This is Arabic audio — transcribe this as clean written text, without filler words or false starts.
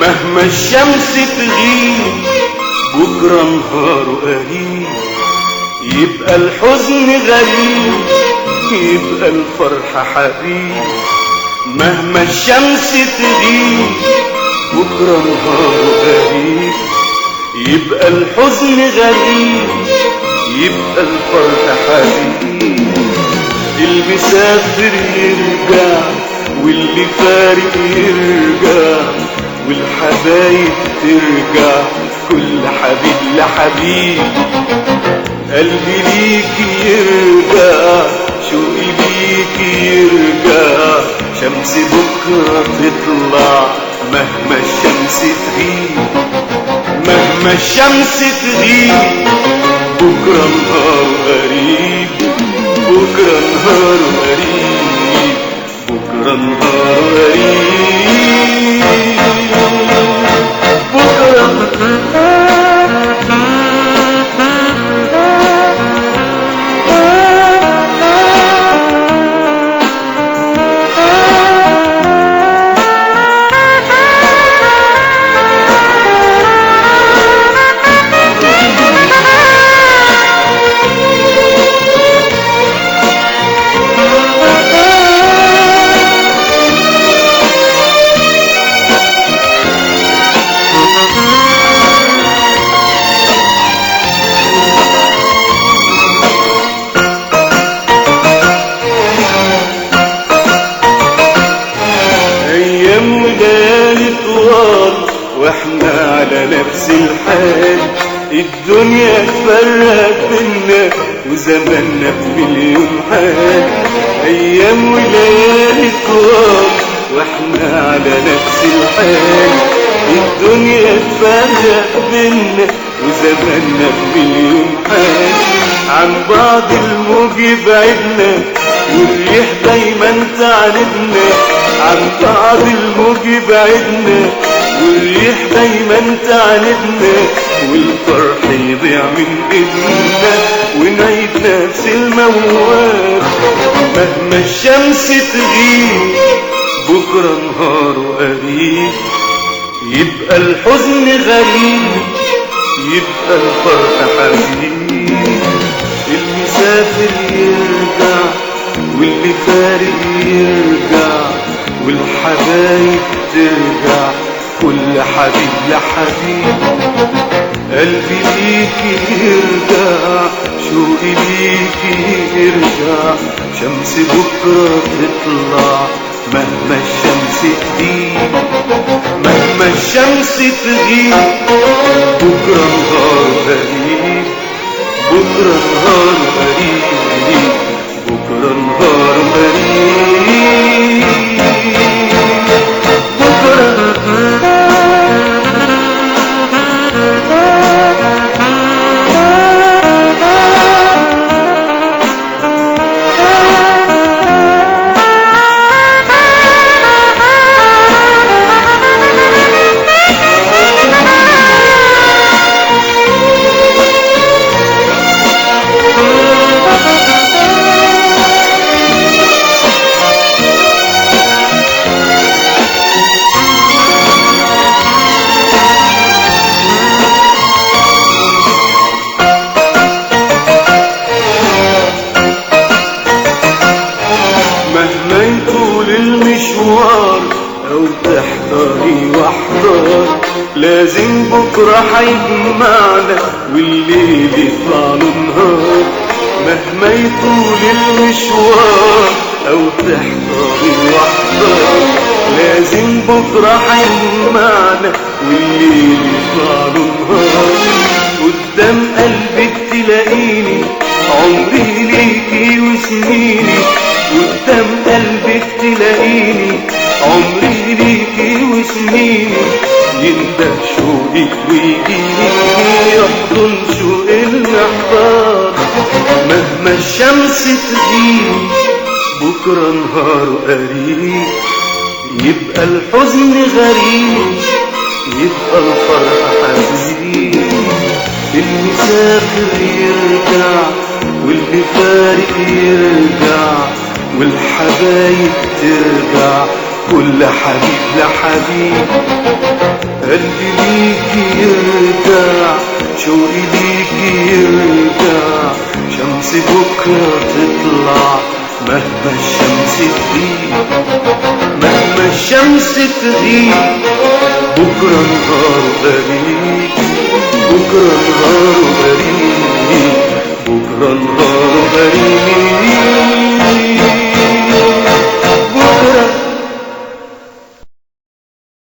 مهما الشمس تغيب بكرة نهاره قريب، يبقى الحزن غريب يبقى الفرح حبيب. مهما الشمس تغيب بكرة نهاره قريب، يبقى الحزن غريب يبقى الفرح حبيب. المسافر يرجع واللي فارق يرجع، والحبايب ترجع كل حبيب لحبيب. قلبي ليكي يرجع شوقي ليكي يرجع، شمس بكرة تطلع مهما الشمس تغيب. مهما الشمس تغيب بكرة نهار قريب، بكرة نهار قريب، بكرة نهار قريب، بكرة. واحنا على نفس الحال، الدنيا تفرق بينا وزماننا بمليون حال. ايام وليالي طوال واحنا على نفس الحال، الدنيا تفرق بينا وزماننا بمليون حال. عن بعض الموج يبعدنا والريح دايما تعاندنا، عن بعض الموج يبعدنا والريح دايما تعاندنا، والفرح يضيع من ايدنا ونعيد نفس الموال. مهما الشمس تغيب بكرة نهاره قريب، يبقى الحزن غريب يبقى الفرح حبيب. المسافر يرجع واللي فارق يرجع، والحبايب ترجع كل حبيب لحبيب. قلبي ليكي يرجع شوقي ليكي يرجع، شمس بكرة تطلع مهما الشمس تغيب. مهما الشمس تغيب بكرة نهار قريب، بكرة نهار قريب، بكرة نهار قريب، بكرة. لازم بكرة هيجمعنا والليل يطلع له نهار، مهما يطول المشوار أو تحتار الوحدة. لازم بكرة هيجمعنا والليل يطلع له نهار، قدام قلبك تلاقيني عمري ليكي وسنيني، قدام قلبك تلاقيني عمري ليكي وسنيني. ينده شوقك ويجيني يحضن شوق المحتار، مهما الشمس تغيب بكرة نهار قريب، يبقى الحزن غريب يبقى الفرح حزين. اللي سافر يرجع واللي فارق يرجع، والحبايب ترجع كل حبيب لحبيب. قلبي ليكي يرجع شوقي ليكي يرجع، شمس بكرة تطلع مهما الشمس تغيب، مهما الشمس تغيب بكرة نهار قريب، بكرة نهار